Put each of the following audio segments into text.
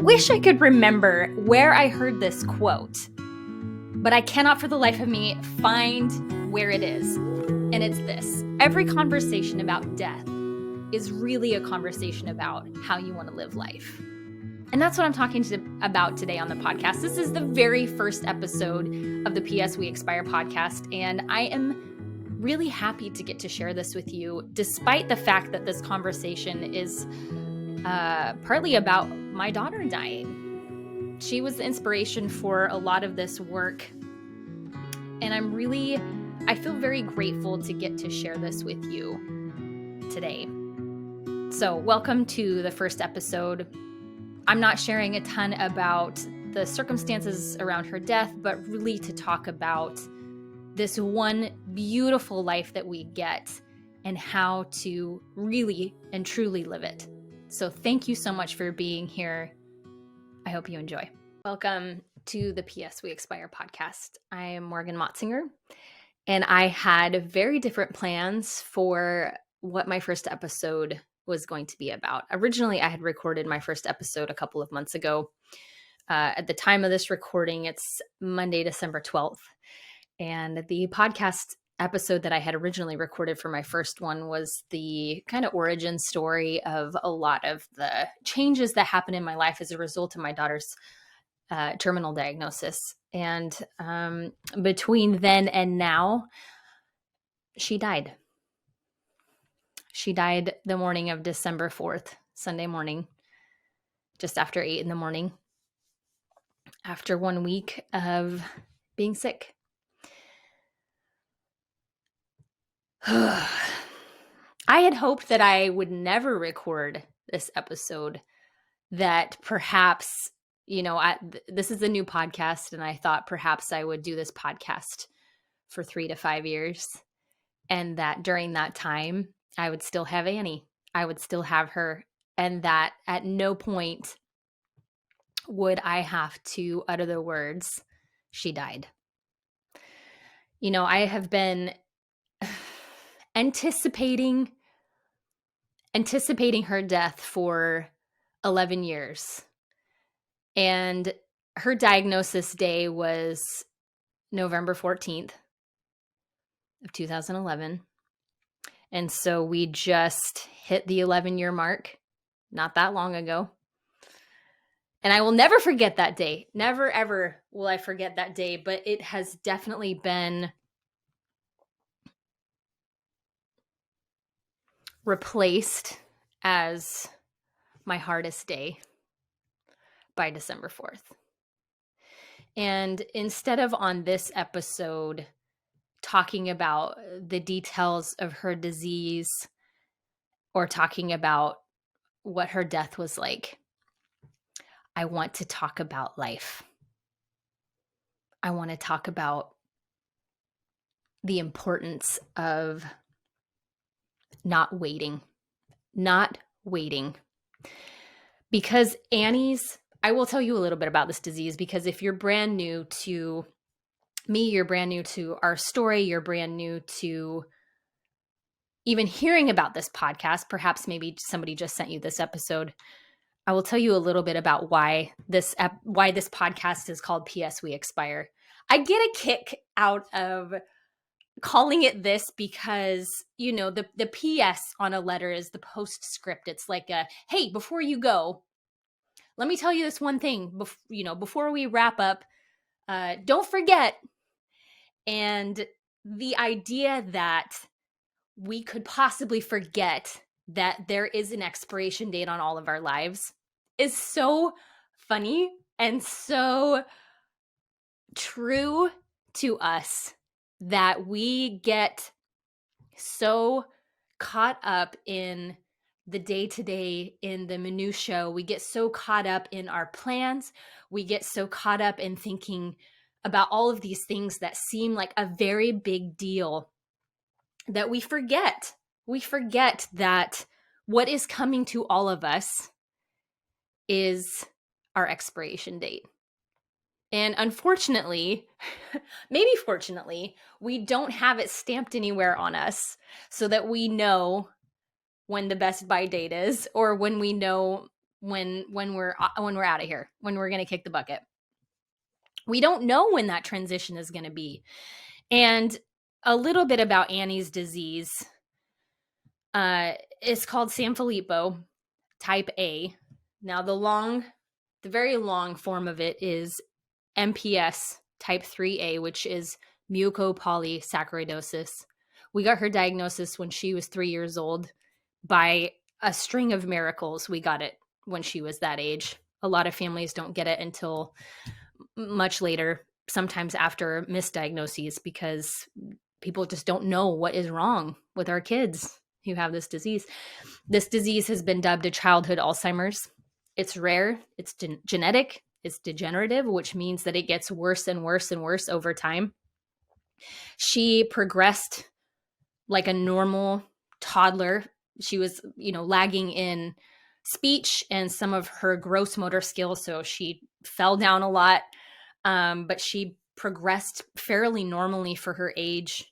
wish I could remember where I heard this quote, but I cannot for the life of me find where it is. And it's this: every conversation about death is really a conversation about how you want to live life. And that's what I'm talking about today on the podcast. This is the very first episode of the PS We Expire podcast, and I am really happy to get to share this with you, despite the fact that this conversation is partly about my daughter dying. She was the inspiration for a lot of this work, and I feel very grateful to get to share this with you today. So welcome to the first episode. I'm not sharing a ton about the circumstances around her death, but really to talk about this one beautiful life that we get and how to really and truly live it. So thank you so much for being here. I hope you enjoy. Welcome to the PS We Expire podcast. I am Morgan Motsinger, and I had very different plans for what my first episode was going to be about. Originally, I had recorded my first episode a couple of months ago. At the time of this recording, it's Monday, December 12th. And the podcast episode that I had originally recorded for my first one was the kind of origin story of a lot of the changes that happened in my life as a result of my daughter's terminal diagnosis. And between then and now, she died. She died the morning of December 4th, Sunday morning, just after 8 a.m, after 1 week of being sick. I had hoped that I would never record this episode, that perhaps, this is a new podcast, and I thought perhaps I would do this podcast for 3 to 5 years, and that during that time, I would still have Annie. I would still have her, and that at no point would I have to utter the words, "She died." I have been anticipating her death for 11 years. And her diagnosis day was November 14th of 2011. And so we just hit the 11-year mark not that long ago. And I will never forget that day. Never, ever will I forget that day. But it has definitely been replaced as my hardest day by December 4th. And instead of on this episode talking about the details of her disease or talking about what her death was like, I want to talk about life. I want to talk about the importance of not waiting. Because I will tell you a little bit about this disease, because if you're brand new to me, you're brand new to our story, you're brand new to even hearing about this podcast, perhaps maybe somebody just sent you this episode, I will tell you a little bit about why this podcast is called PS We Expire. I get a kick out of calling it this because, the PS on a letter is the postscript. It's like hey, before you go, let me tell you this one thing, before we wrap up, don't forget. And the idea that we could possibly forget that there is an expiration date on all of our lives is so funny and so true to us, that we get so caught up in the day-to-day, in the minutia. We get so caught up in our plans. We get so caught up in thinking about all of these things that seem like a very big deal, that we forget. We forget that what is coming to all of us is our expiration date. And unfortunately, maybe fortunately, we don't have it stamped anywhere on us so that we know when the best buy date is, or when we know when we're out of here, when we're going to kick the bucket. We don't know when that transition is going to be. And a little bit about Annie's disease. It's called Sanfilippo type A. Now the very long form of it is MPS type 3A, which is mucopolysaccharidosis. We got her diagnosis when she was 3 years old. By a string of miracles, we got it when she was that age. A lot of families don't get it until much later, sometimes after misdiagnoses, because people just don't know what is wrong with our kids who have this disease. This disease has been dubbed a childhood Alzheimer's. It's rare, it's genetic, it's degenerative, which means that it gets worse and worse and worse over time. She progressed like a normal toddler. She was, lagging in speech and some of her gross motor skills. So she fell down a lot, but she progressed fairly normally for her age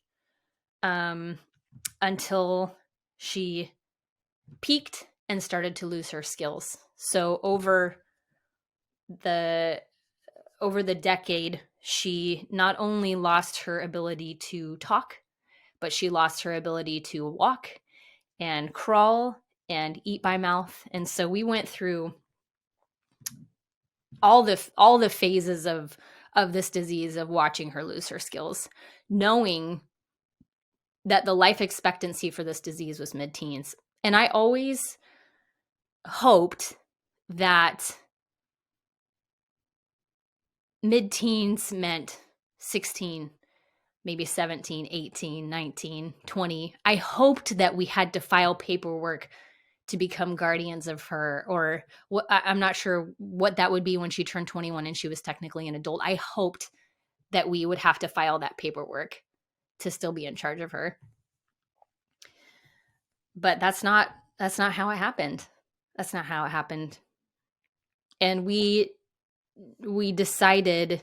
until she peaked and started to lose her skills. So over the decade, she not only lost her ability to talk, but she lost her ability to walk and crawl and eat by mouth. And so we went through all the phases of this disease, of watching her lose her skills, knowing that the life expectancy for this disease was mid-teens. And I always hoped that mid-teens meant 16, maybe 17, 18, 19, 20. I hoped that we had to file paperwork to become guardians of her, or I'm not sure what that would be when she turned 21 and she was technically an adult. I hoped that we would have to file that paperwork to still be in charge of her. But that's not how it happened. That's not how it happened. And we decided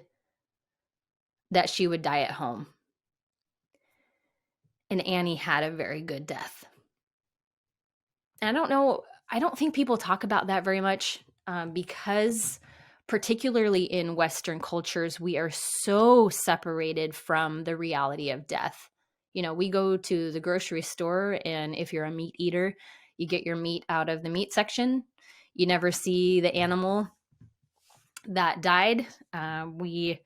that she would die at home. And Annie had a very good death. And I don't think people talk about that very much, because particularly in Western cultures, we are so separated from the reality of death. We go to the grocery store, and if you're a meat eater, you get your meat out of the meat section. You never see the animal that died. We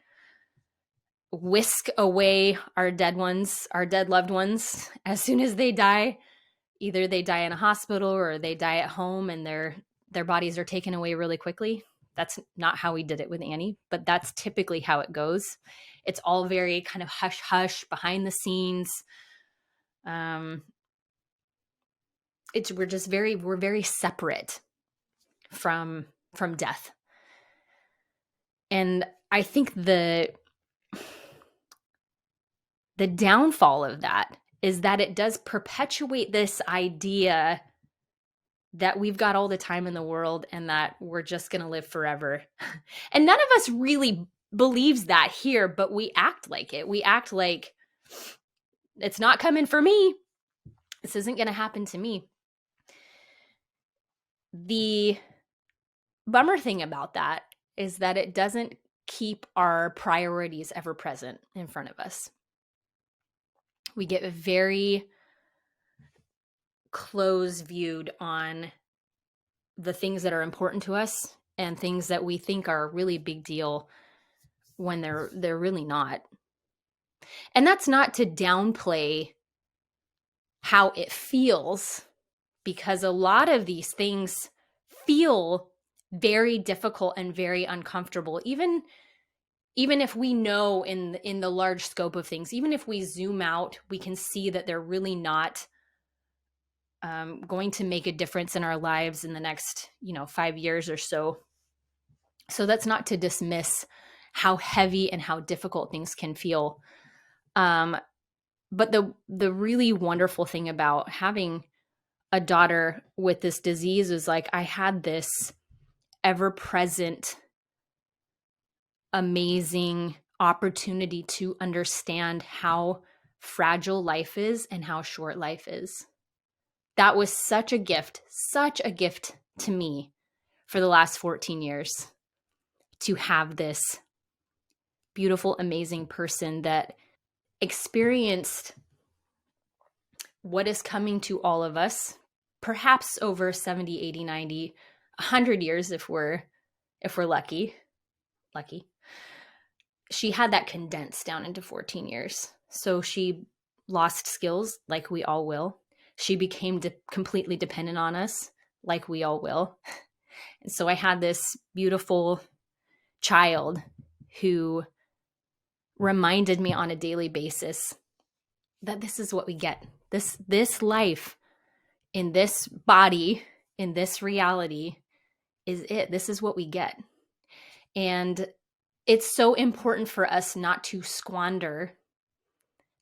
whisk away our dead loved ones as soon as they die. Either they die in a hospital or they die at home, and their bodies are taken away really quickly. That's not how we did it with Annie, but that's typically how it goes. It's all very kind of hush hush behind the scenes. We're very separate from death. And I think the downfall of that is that it does perpetuate this idea that we've got all the time in the world and that we're just going to live forever. And none of us really believes that here, but we act like it. We act like it's not coming for me. This isn't going to happen to me. The bummer thing about that is that it doesn't keep our priorities ever present in front of us. We get very close-viewed on the things that are important to us and things that we think are a really big deal when they're really not. And that's not to downplay how it feels, because a lot of these things feel very difficult and very uncomfortable, even if we know in the large scope of things. Even if we zoom out, we can see that they're really not going to make a difference in our lives in the next 5 years or so. So that's not to dismiss how heavy and how difficult things can feel. But the really wonderful thing about having a daughter with this disease is, like, I had this ever-present, amazing opportunity to understand how fragile life is and how short life is. That was such a gift to me, for the last 14 years to have this beautiful, amazing person that experienced what is coming to all of us, perhaps over 70, 80, 90, 100 years if we're lucky. She had that condensed down into 14 years. So she lost skills like we all will. She became completely dependent on us like we all will. And so I had this beautiful child who reminded me on a daily basis that this is what we get. This life in this body, in this reality is it. This is what we get. And it's so important for us not to squander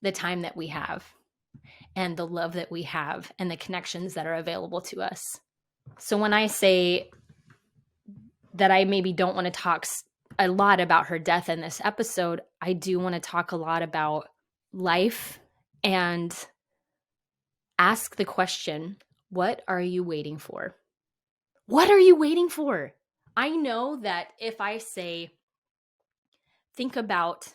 the time that we have and the love that we have and the connections that are available to us. So when I say that I maybe don't want to talk a lot about her death in this episode, I do want to talk a lot about life and ask the question, what are you waiting for? What are you waiting for? I know that if I say, think about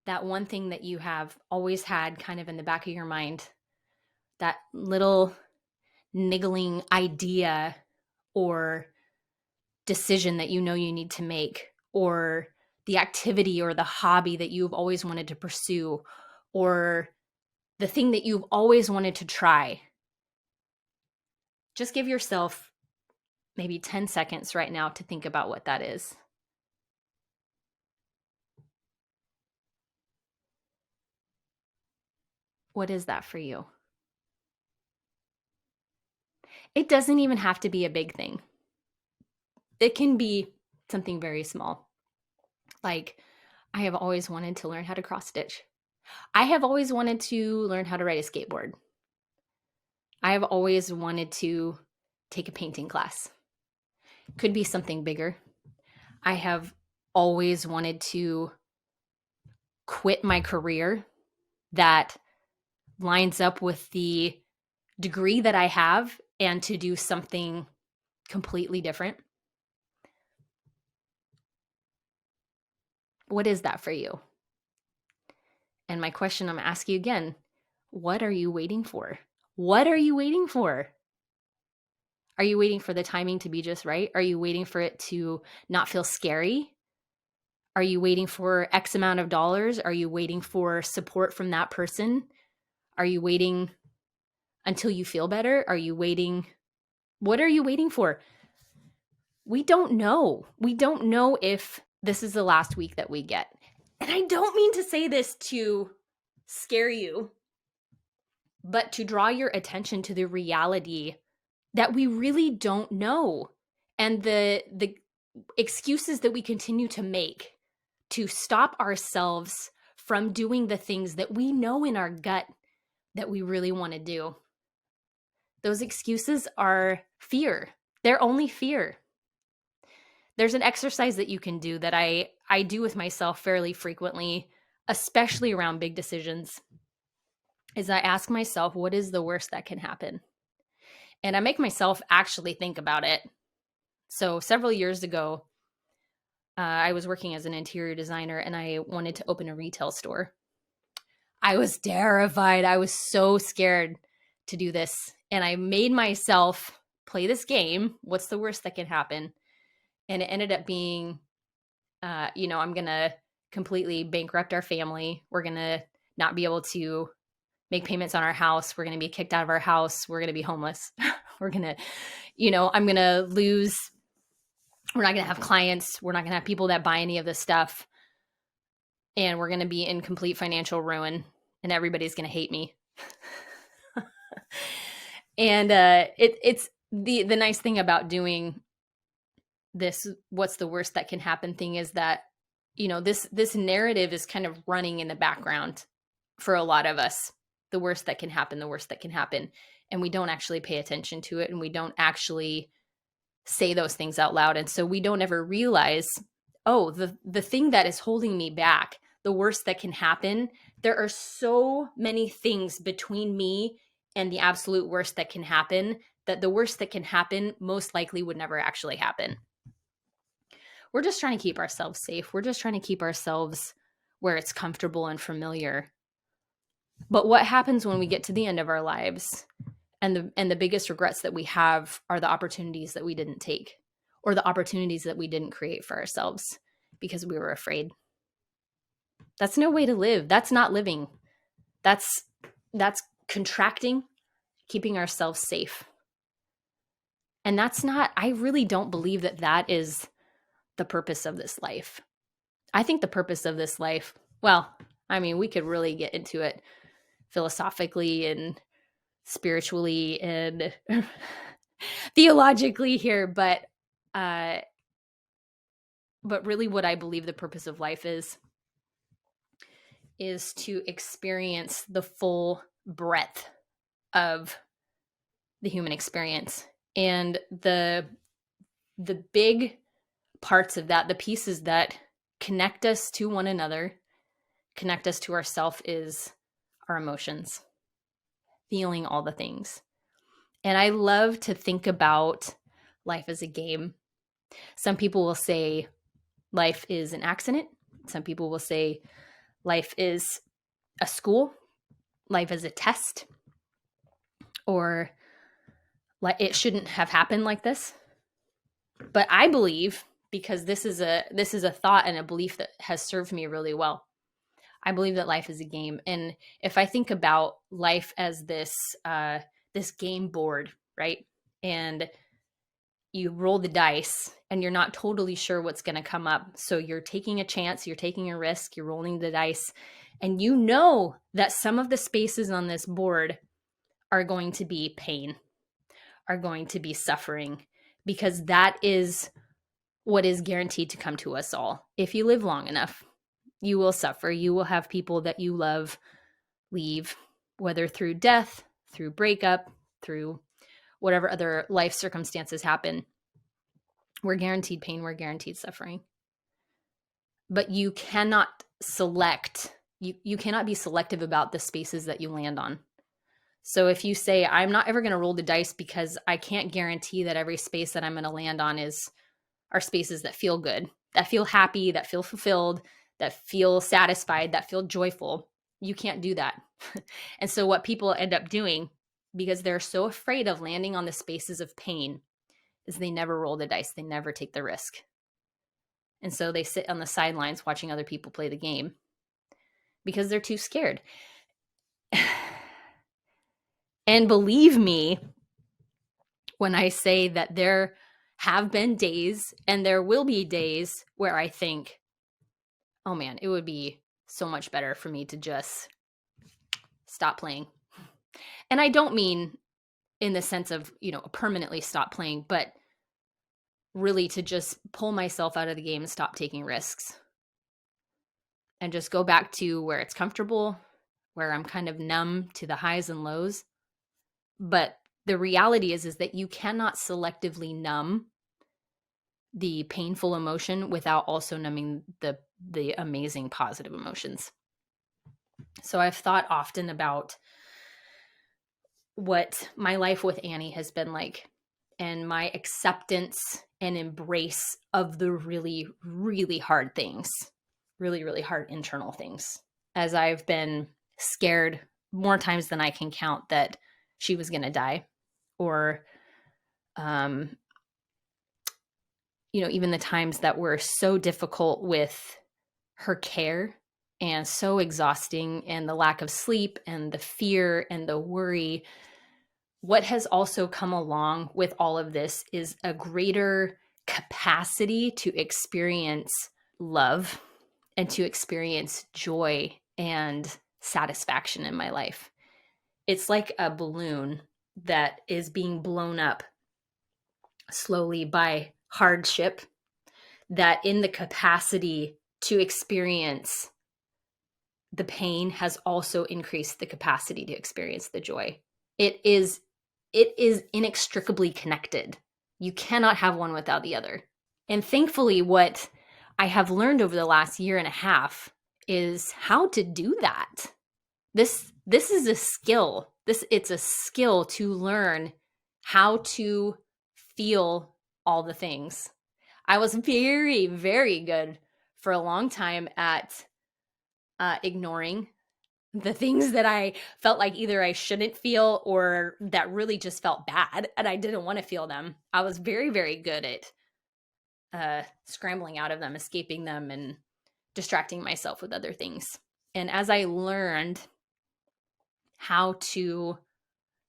that one thing that you have always had kind of in the back of your mind, that little niggling idea or decision that you know you need to make, or the activity or the hobby that you've always wanted to pursue, or the thing that you've always wanted to try. Just give yourself maybe 10 seconds right now to think about what that is. What is that for you? It doesn't even have to be a big thing. It can be something very small. Like, I have always wanted to learn how to cross stitch. I have always wanted to learn how to ride a skateboard. I have always wanted to take a painting class. Could be something bigger. I have always wanted to quit my career that lines up with the degree that I have and to do something completely different. What is that for you? And my question I'm asking you again, what are you waiting for? What are you waiting for? Are you waiting for the timing to be just right? Are you waiting for it to not feel scary? Are you waiting for X amount of dollars? Are you waiting for support from that person? Are you waiting until you feel better? Are you waiting? What are you waiting for? We don't know. We don't know if this is the last week that we get. And I don't mean to say this to scare you, but to draw your attention to the reality that we really don't know. And the excuses that we continue to make to stop ourselves from doing the things that we know in our gut that we really want to do. Those excuses are fear. They're only fear. There's an exercise that you can do that I do with myself fairly frequently, especially around big decisions, is I ask myself, what is the worst that can happen? And I make myself actually think about it. So several years ago, I was working as an interior designer and I wanted to open a retail store. I was terrified. I was so scared to do this. And I made myself play this game. What's the worst that can happen? And it ended up being, I'm going to completely bankrupt our family. We're going to not be able to make payments on our house. We're going to be kicked out of our house. We're going to be homeless. We're going to, I'm going to lose. We're not going to have clients. We're not going to have people that buy any of this stuff. And we're going to be in complete financial ruin and everybody's going to hate me. And it's the nice thing about doing this, what's the worst that can happen thing, is that, this narrative is kind of running in the background for a lot of us. The worst that can happen, the worst that can happen. And we don't actually pay attention to it. And we don't actually say those things out loud. And so we don't ever realize, oh, the thing that is holding me back, the worst that can happen, there are so many things between me and the absolute worst that can happen, that the worst that can happen most likely would never actually happen. We're just trying to keep ourselves safe. We're just trying to keep ourselves where it's comfortable and familiar. But what happens when we get to the end of our lives and the biggest regrets that we have are the opportunities that we didn't take, or the opportunities that we didn't create for ourselves because we were afraid. That's no way to live. That's not living. That's contracting, keeping ourselves safe. And that's not, I really don't believe that that is the purpose of this life. I think the purpose of this life, well, I mean, we could really get into it philosophically and spiritually and theologically here, but really what I believe the purpose of life is to experience the full breadth of the human experience. And the big parts of that, the pieces that connect us to one another, connect us to ourself, is our emotions, feeling all the things. And I love to think about life as a game. Some people will say life is an accident. Some people will say life is a school, life is a test, or like it shouldn't have happened like this. But I believe, because this is a thought and a belief that has served me really well, I believe that life is a game. And if I think about life as this game board, right? And you roll the dice and you're not totally sure what's going to come up. So you're taking a chance, you're taking a risk, you're rolling the dice, and you know that some of the spaces on this board are going to be pain, are going to be suffering, because that is what is guaranteed to come to us all. If you live long enough, you will suffer. You will have people that you love leave, whether through death, through breakup, through whatever other life circumstances happen. We're guaranteed pain. We're guaranteed suffering. But you cannot select. You cannot be selective about the spaces that you land on. So if you say, I'm not ever going to roll the dice because I can't guarantee that every space that I'm going to land on are spaces that feel good, that feel happy, that feel fulfilled, that feel satisfied, that feel joyful. You can't do that. And so what people end up doing, because they're so afraid of landing on the spaces of pain, is they never roll the dice. They never take the risk. And so they sit on the sidelines watching other people play the game because they're too scared. And believe me when I say that there have been days and there will be days where I think, oh man, it would be so much better for me to just stop playing. And I don't mean in the sense of, permanently stop playing, but really to just pull myself out of the game and stop taking risks and just go back to where it's comfortable, where I'm kind of numb to the highs and lows. But the reality is that you cannot selectively numb the painful emotion without also numbing the amazing positive emotions. So I've thought often about what my life with Annie has been like, and my acceptance and embrace of the really, really hard things, really, really hard internal things, as I've been scared more times than I can count that she was going to die, or, even the times that were so difficult with her care and so exhausting, and the lack of sleep and the fear and the worry. What has also come along with all of this is a greater capacity to experience love and to experience joy and satisfaction in my life. It's like a balloon that is being blown up slowly by hardship, that in the capacity to experience the pain has also increased the capacity to experience the joy. It is inextricably connected. You cannot have one without the other. And thankfully, what I have learned over the last year and a half is how to do that. This This is a skill. It's a skill to learn how to feel all the things. I was very, very good for a long time at ignoring the things that I felt like either I shouldn't feel or that really just felt bad and I didn't want to feel them. I was very, very good at scrambling out of them, escaping them, and distracting myself with other things. And as I learned how to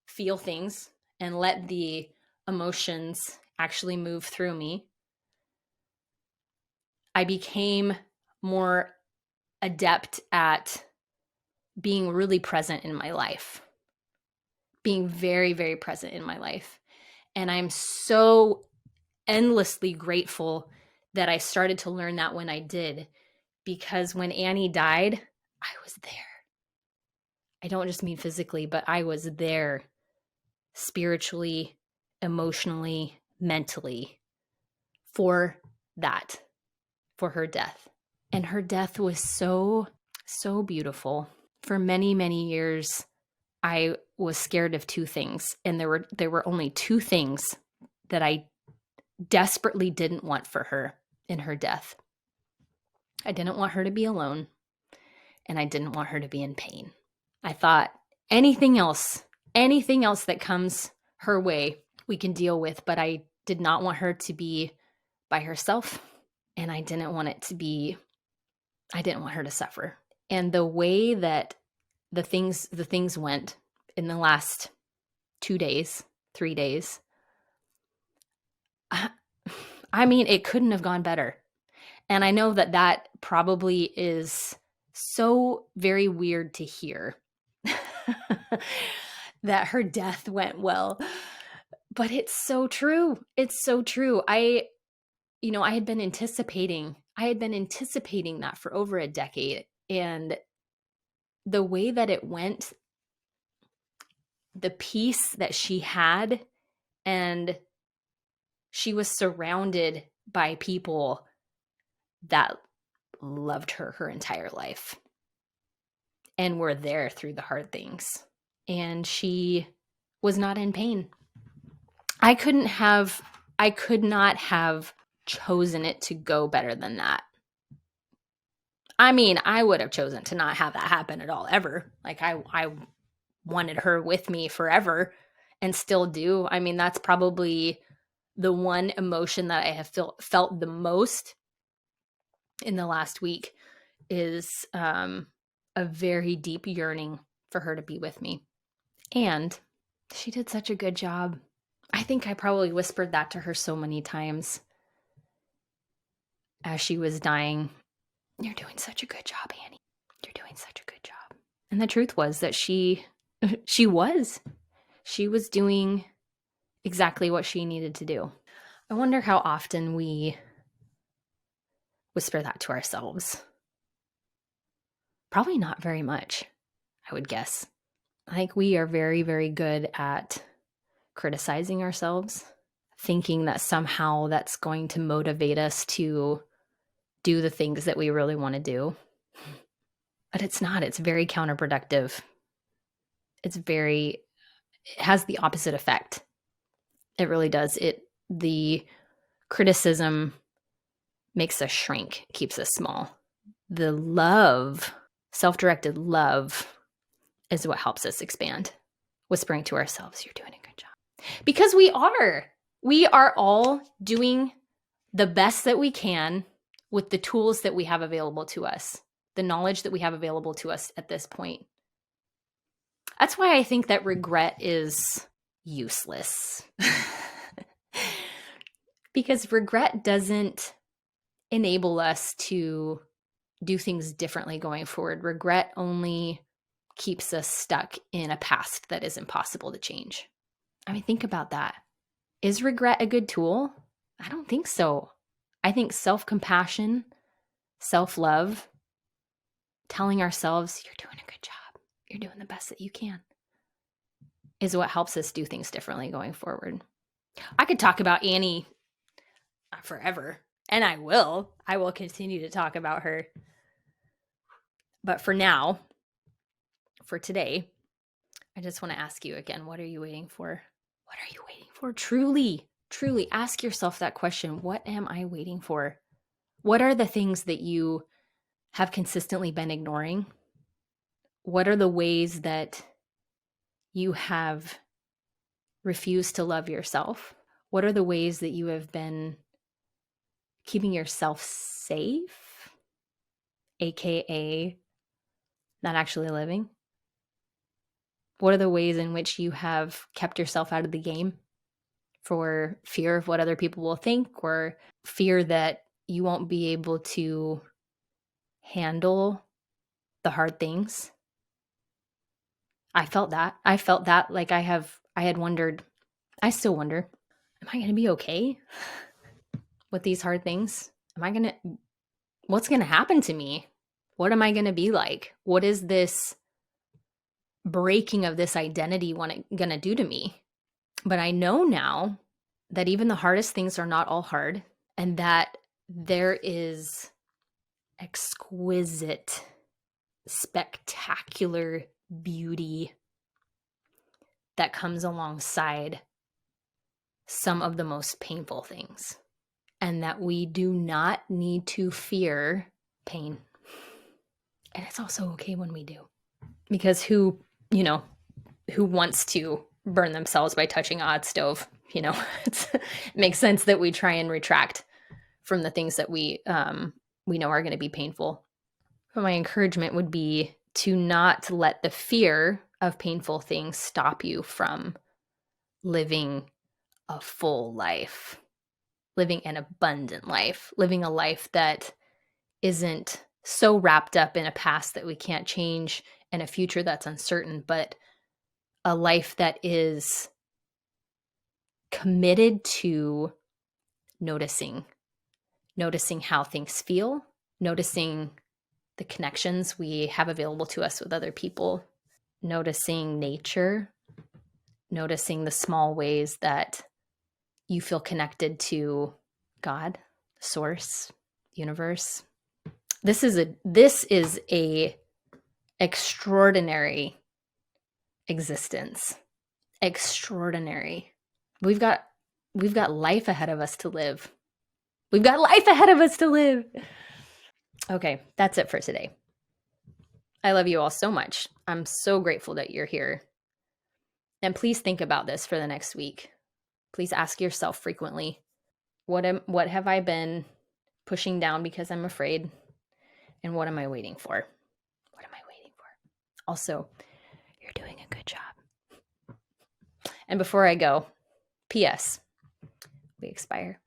feel things and let the emotions actually move through me, I became more adept at being really present in my life, being very, very present in my life. And I'm so endlessly grateful that I started to learn that when I did, because when Annie died, I was there. I don't just mean physically, but I was there spiritually, emotionally, mentally for that, for her death. And her death was so, so beautiful. For many, many years, I was scared of two things. And there were only two things that I desperately didn't want for her in her death. I didn't want her to be alone, and I didn't want her to be in pain. I thought anything else that comes her way, we can deal with, but I did not want her to be by herself, and I didn't want her to suffer. And the way that the things went in the last 2 days, 3 days, I mean, it couldn't have gone better. And I know that probably is so very weird to hear that her death went well, but it's so true. It's so true. I had been anticipating that for over a decade, and the way that it went, the peace that she had, and she was surrounded by people that loved her entire life and were there through the hard things. And she was not in pain. I could not have chosen it to go better than that. I mean, I would have chosen to not have that happen at all, ever. Like I wanted her with me forever and still do. I mean, that's probably the one emotion that I have felt the most in the last week is a very deep yearning for her to be with me. And she did such a good job. I think I probably whispered that to her so many times as she was dying. You're doing such a good job, Annie. You're doing such a good job. And the truth was that she was doing exactly what she needed to do. I wonder how often we whisper that to ourselves. Probably not very much, I would guess. I think we are very, very good at criticizing ourselves, thinking that somehow that's going to motivate us to do the things that we really want to do. But it's not. It's very counterproductive. It has the opposite effect. It really does. The criticism makes us shrink, keeps us small. The love, self-directed love, is what helps us expand. Whispering to ourselves, you're doing a good job. Because we are all doing the best that we can with the tools that we have available to us, the knowledge that we have available to us at this point. That's why I think that regret is useless. Because regret doesn't enable us to do things differently going forward. Regret only keeps us stuck in a past that is impossible to change. I mean, think about that. Is regret a good tool? I don't think so. I think self-compassion, self-love, telling ourselves, you're doing a good job, you're doing the best that you can, is what helps us do things differently going forward. I could talk about Annie forever, and I will. I will continue to talk about her. But for now, for today, I just want to ask you again, what are you waiting for? What are you waiting for? Truly, truly ask yourself that question. What am I waiting for? What are the things that you have consistently been ignoring? What are the ways that you have refused to love yourself? What are the ways that you have been keeping yourself safe, aka not actually living? What are the ways in which you have kept yourself out of the game for fear of what other people will think, or fear that you won't be able to handle the hard things? I felt that. Like I had wondered, I still wonder, am I going to be okay with these hard things? What's going to happen to me? What am I going to be like? What is this breaking of this identity going to do to me? But I know now that even the hardest things are not all hard, and that there is exquisite, spectacular beauty that comes alongside some of the most painful things, and that we do not need to fear pain. And it's also okay when we do, because who wants to burn themselves by touching a hot stove? It makes sense that we try and retract from the things that we know are going to be painful. But my encouragement would be to not let the fear of painful things stop you from living a full life, living an abundant life, living a life that isn't so wrapped up in a past that we can't change and a future that's uncertain, but a life that is committed to noticing how things feel, noticing the connections we have available to us with other people, noticing nature, noticing the small ways that you feel connected to God, source, universe. This is a extraordinary existence. Extraordinary. We've got life ahead of us to live. We've got life ahead of us to live. Okay, that's it for today. I love you all so much. I'm so grateful that you're here. And please think about this for the next week. Please ask yourself frequently, what have I been pushing down because I'm afraid? And what am I waiting for? What am I waiting for? Also, you're doing a good job. And before I go, P.S. we expire.